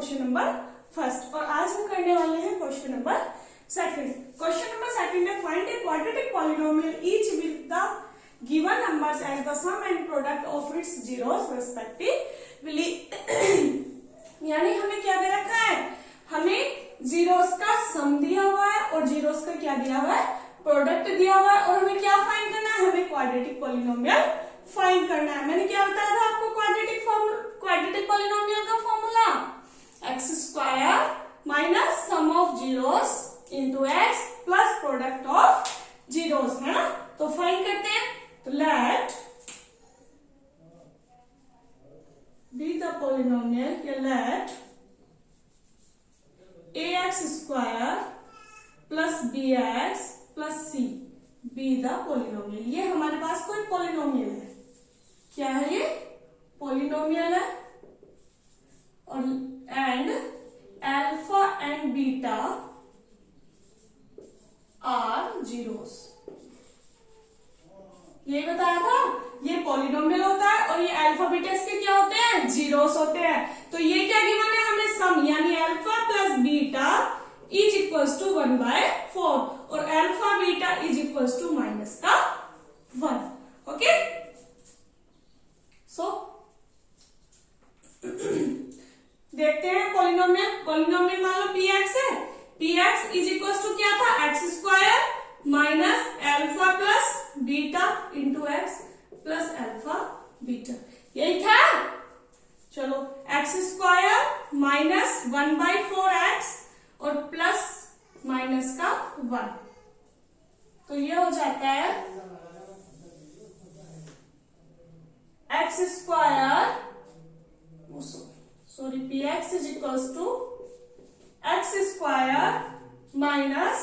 Question number first और आज हम करने वाले हैं question number second. Question number second है find a quadratic polynomial each with the given numbers as the sum and product of its zeros respectively. यानी हमें क्या दे रखा है, हमें जीरोस का सम दिया हुआ है और जीरोस का क्या दिया हुआ है, प्रोडक्ट दिया हुआ है। और हमें क्या फाइंड करना है, हमें क्वाड्रेटिक पॉलिनोमियल फाइंड करना है। मैंने क्या बताया था आपको क्वाड्रेटिक पॉलिनोमियल का formula x square minus sum of zeros into x plus product of zeros, है ना। तो फाइंड करते हैं। तो लेट बी द पॉलिनोमियल, या let ax square plus bx plus c be the polynomial. ये हमारे पास कोई पॉलिनोमियल है, क्या है ये, पॉलिनोमियल है। और and alpha and beta are zeros, ये बताया था। ये पॉलिनोमियल होता है और ये अल्फा बीटा इसके क्या होते हैं, जीरोस होते हैं। तो ये क्या गिवन है हमें, सम यानी alpha plus beta is equals to 1/4 और alpha beta is equals to minus का 1। ओके, सो देखते हैं पॉलिनोमियल मान लो px है। px इज इक्वल्स टू क्या था, x square minus alpha plus beta into x plus alpha beta, यही था। चलो एक्स स्क्वायर माइनस 1/4x और प्लस माइनस का 1, तो ये हो जाता है x square px is equals to x square minus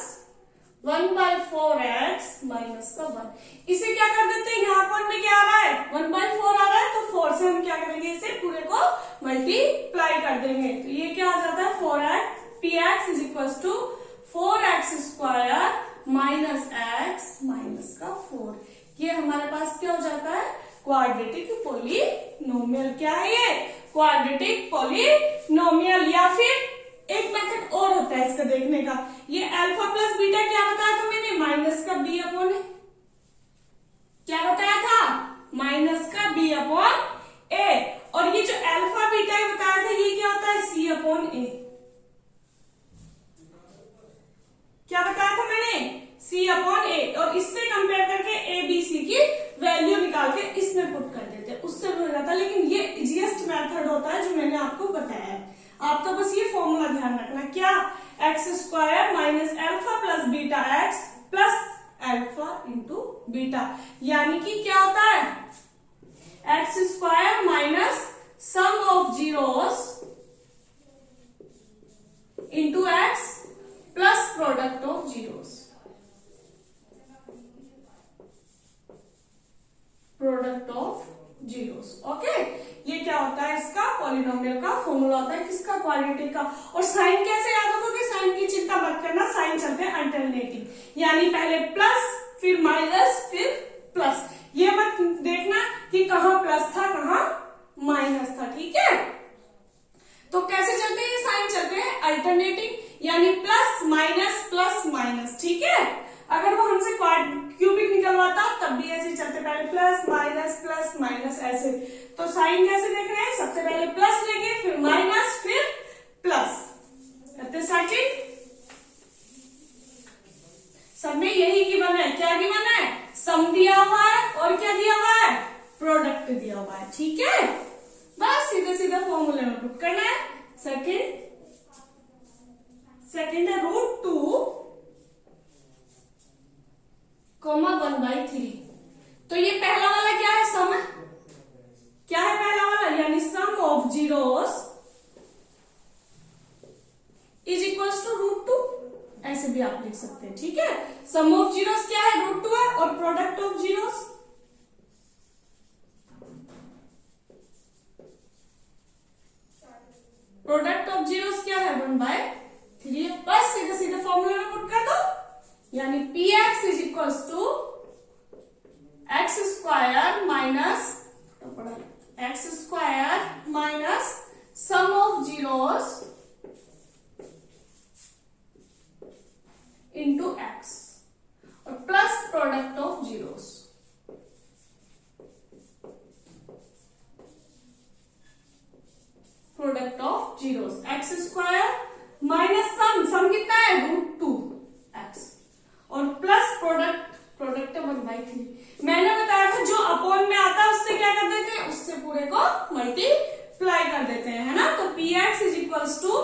1/4x minus का 1। इसे क्या कर देते हैं, यहाँ पर में क्या आ रहा है, 1/4 आ रहा है, तो 4 से हम क्या करेंगे, इसे पूरे को मल्टीप्लाई कर देंगे। तो ये क्या आ जाता है 4x, px is equals to 4x square minus x minus का 4। ये हमारे पास क्या हो जाता है, क्वाड्रेटिक पॉलिनोमियल। क्या है ये, क्वाड्रेटिक पॉलिनोमियल। या फिर एक मेथड और होता है इसका देखने का, ये अल्फा प्लस बीटा क्या बताया था मैंने, माइनस का बी अपॉन ए, क्या बताया था, माइनस का बी अपॉन ए। और ये जो अल्फा बीटा बताया था ये क्या होता है, सी अपॉन ए। क्या बताया था मैंने, सी अपॉन ए। और इससे कंपेयर करके ए बी सी की वैल्यू निकाल के इसमें पुट कर देते, उससे भी हो जाता है। लेकिन ये इजीएस्ट मेथड होता है जो मैंने आपको बताया है। आपका बस ये फॉर्मूला ध्यान रखना, क्या, x square minus alpha plus beta x plus alpha into beta, यानी कि क्या होता है, x square minus sum of zeros into x plus product of zeros, product of zeros. Okay, ये क्या होता है, इसका पॉलिनोमियल का फॉर्मूला होता है, किसका, क्वाड्रेटिक का। और साइन कैसे याद रखोगे, साइन की चिंता मत करना, साइन चलते हैं अल्टरनेटिव, यानी पहले प्लस फिर माइनस फिर प्लस। ये मत देखना कि कहां प्लस था कहां माइनस था, ठीक है। तो कैसे चलते हैं ये साइन, चलते हैं अल्टरनेटिव, यानी प्लस माइनस, ठीक है। अगर वो हमसे क्यूबिक निकलवाता तब भी ऐसे चलते, पहले प्लस माइनस ऐसे। तो साइन कैसे देख रहे हैं, सबसे पहले प्लस लेंगे फिर माइनस फिर प्लस, सेकंड सब में यही गिवन है। क्या गिवन है, सम दिया हुआ है और क्या दिया हुआ है, प्रोडक्ट दिया हुआ है, ठीक है। बस सीधे सीधे फॉर्मूले में पुट करना है। सेकंड है √2 कोमा 1/3। तो ये पहला वाला क्या है, सम है, क्या है पहला वाला, यानी sum of zeros is equals to √2, ऐसे भी आप लिख सकते हैं, ठीक है। सम ऑफ जीरोस क्या है, √2 है, और प्रोडक्ट ऑफ जीरोस क्या है, 1/3 है। बस सीधे सीधे फॉर्मूले में पुट कर दो, यानी px is equals to x square minus x square minus sum of zeros x और plus product of zeros product of zeros x square minus sum कितना है √2x और प्लस प्रोडक्ट 1/3। मैंने बताया था जो अपॉन में आता है उससे क्या कर देते हैं, उससे पूरे को मल्टीप्लाई कर देते हैं, है ना। तो px is equals to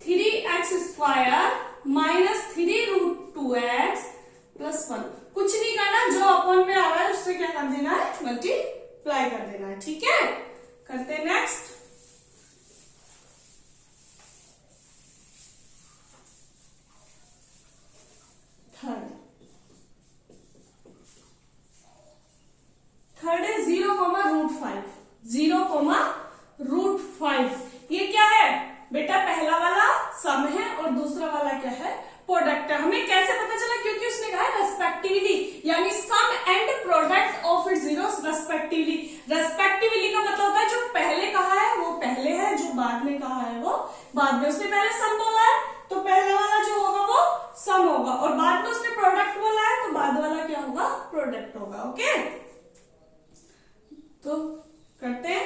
3x square minus 3√2x plus 1। कुछ नहीं करना, जो अपॉन में आ रहा है उससे क्या कर देना है, मल्टीप्लाई कर देना है। ठीक है, करते हैं नेक्स्ट। थर्ड है 0,5। 0,5 ये क्या है बेटा, पहला वाला सम है और दूसरा वाला क्या है, प्रोडक्ट है। हमें कैसे पता चला, क्योंकि उसने कहा है रेस्पेक्टिवली, यानी sum and product of it zeros respectively. Respectively का मतलब होता है जो पहले कहा है वो पहले है, जो बाद में कहा है वो बाद में। उसने पहले सम बोला है तो पहला वाला जो होगा वो सम होगा, और बाद में उसने प्रोडक्ट बोला है तो बाद वाला क्या होगा, प्रोडक्ट होगा। ओके, तो करते हैं।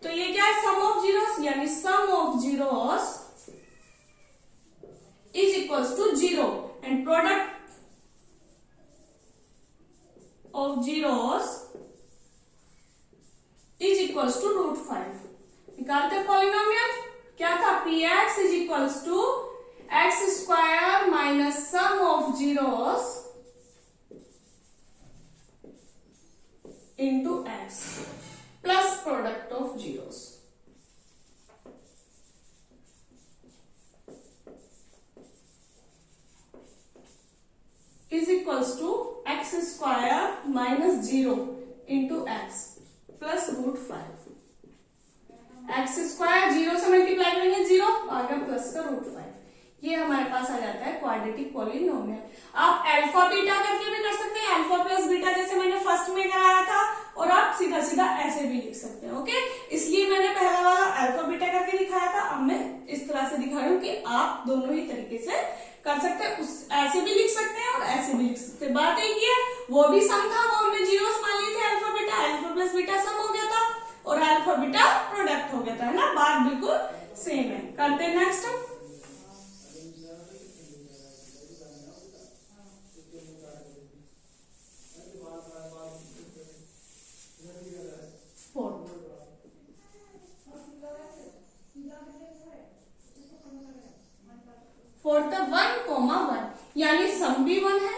तो ये क्या है, सम ऑफ जीरोस, यानी sum of zeros is equals to 0 and product of zeros is equals to √5। निकालते हैं पॉलिनोमियल। क्या था, px is equals to x square minus sum of zeros into x plus product of zeros is equals to x square minus 0 into x plus √5। X square 0 से multiply करेंगे 0, आ गया plus का √5। ये हमारे पास आ जाता है क्वाड्रेटिक पॉलिनोमियल। आप alpha beta करके भी कर सकते हैं, अल्फा प्लस बीटा जैसे मैंने फर्स्ट में कराया था, और आप सीधा सीधा ऐसे भी लिख सकते हैं। ओके, इसलिए मैंने पहला वाला अल्फा बीटा करके दिखाया था, अब मैं इस तरह से दिखा रही हूँ कि आप दोनों ही तरीके से कर सकते हैं। ऐसे भी लिख सकते हैं और ऐसे भी लिख सकते हैं। बात एक ही है, वो भी सम था, वो हमने जीरोस मान लिए थे, alpha beta, alpha plus beta सम हो गया था और अल्फा बीटा प्रोडक्ट हो गया था, है ना। बात बिल्कुल सेम है। करते हैं नेक्स्ट। फोर द 1,1 यानी सम भी 1 है,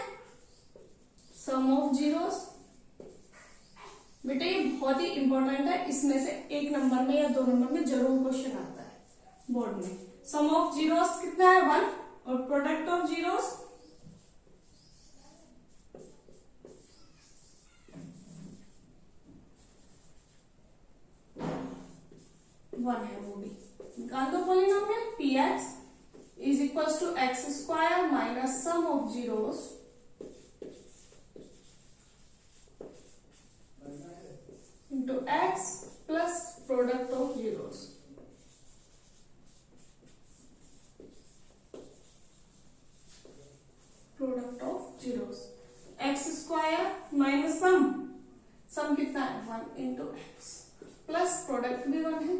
सम ऑफ जीरोस। बेटा ये बहुत ही इंपॉर्टेंट है, इसमें से एक नंबर में या 2 नंबर में जरूर क्वेश्चन आता है बोर्ड में। सम ऑफ जीरोस कितना है 1 और प्रोडक्ट ऑफ जीरोस वन है, वो भी निकाल दो polynomial. px is equals to x square minus sum of zeros into x plus product of zeros x square minus sum कितना है 1 into x प्लस प्रोडक्ट भी 1 है,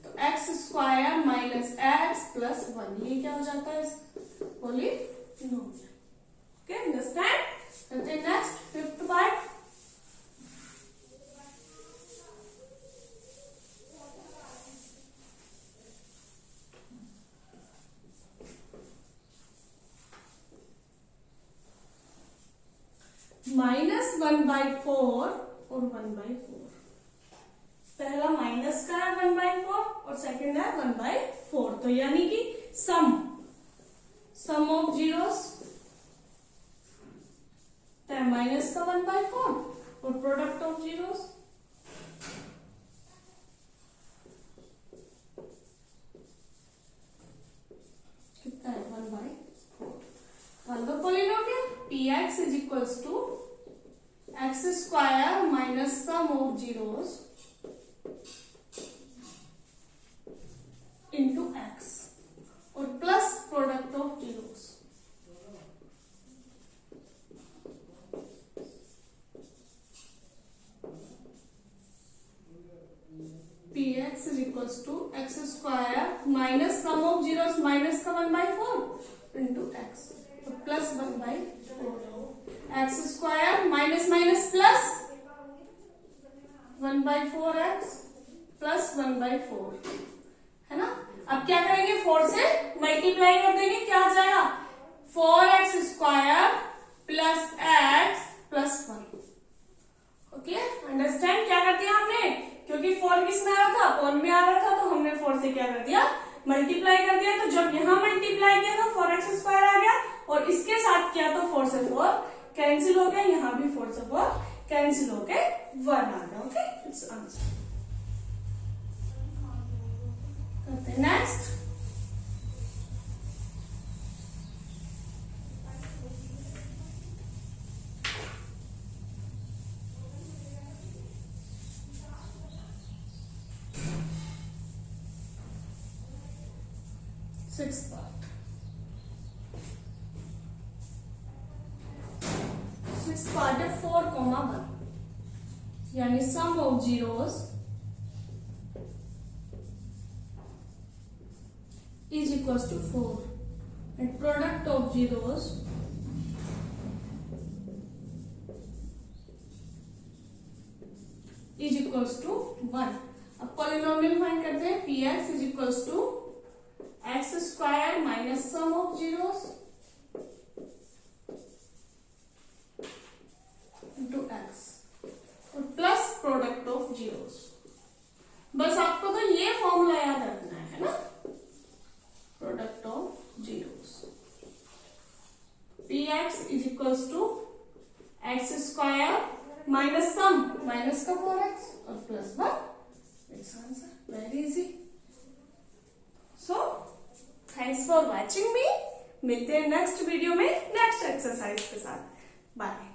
तो x square minus x plus 1, ये क्या हो जाता है पॉलिनोमियल। Okay, understand. करते हैं नेक्स्ट, फिफ्थ पार्ट। -1/4 और 1/4। पहला माइनस का है 1/4 और सेकंड है 1/4, तो यानी कि सम ऑफ जीरोस माइनस का 1/4 और प्रोडक्ट ऑफ जीरोस कितना है 1/4। वाला polynomial px is equals to x square minus sum of zeros into x और प्लस प्रोडक्ट ऑफ जीरोस का 1/4 इंटू एक्स, तो plus 1/4 x square minus minus plus 1/4 x plus 1/4 है ना। अब क्या करेंगे, 4 से मल्टीप्लाई कर देंगे, क्या आ जाएगा 4x square plus x plus 1। Okay, understand क्या कर दिया हमने, क्योंकि 4 किस में आ रहा था, कौन में आ रहा था, तो हमने 4 से क्या कर दिया, मल्टीप्लाई कर दिया। तो जब यहाँ मल्टीप्लाई किया तो 4x स्क्वायर आ गया, और इसके साथ किया तो 4 से 4 कैंसिल हो गया, यहाँ भी 4 से 4 कैंसिल हो गए, 1 आ गया। Okay, it's answer. करते next. Sixth part. Sixth part है 4,1, यानी sum of zeros is equals to 4 and product of zeros is equals to 1। अब पॉलिनोमियल फाइंड करते हैं, px is equals to x square minus sum of zeros into x और plus product of zeros. बस आपको तो ये formula याद रखना है ना, product of zeros. px is equals to x square minus some minus का 4x और plus 1। It's answer, very easy. So thanks for watching मी, मिलते हैं नेक्स्ट वीडियो में नेक्स्ट एक्सरसाइज के साथ। बाय।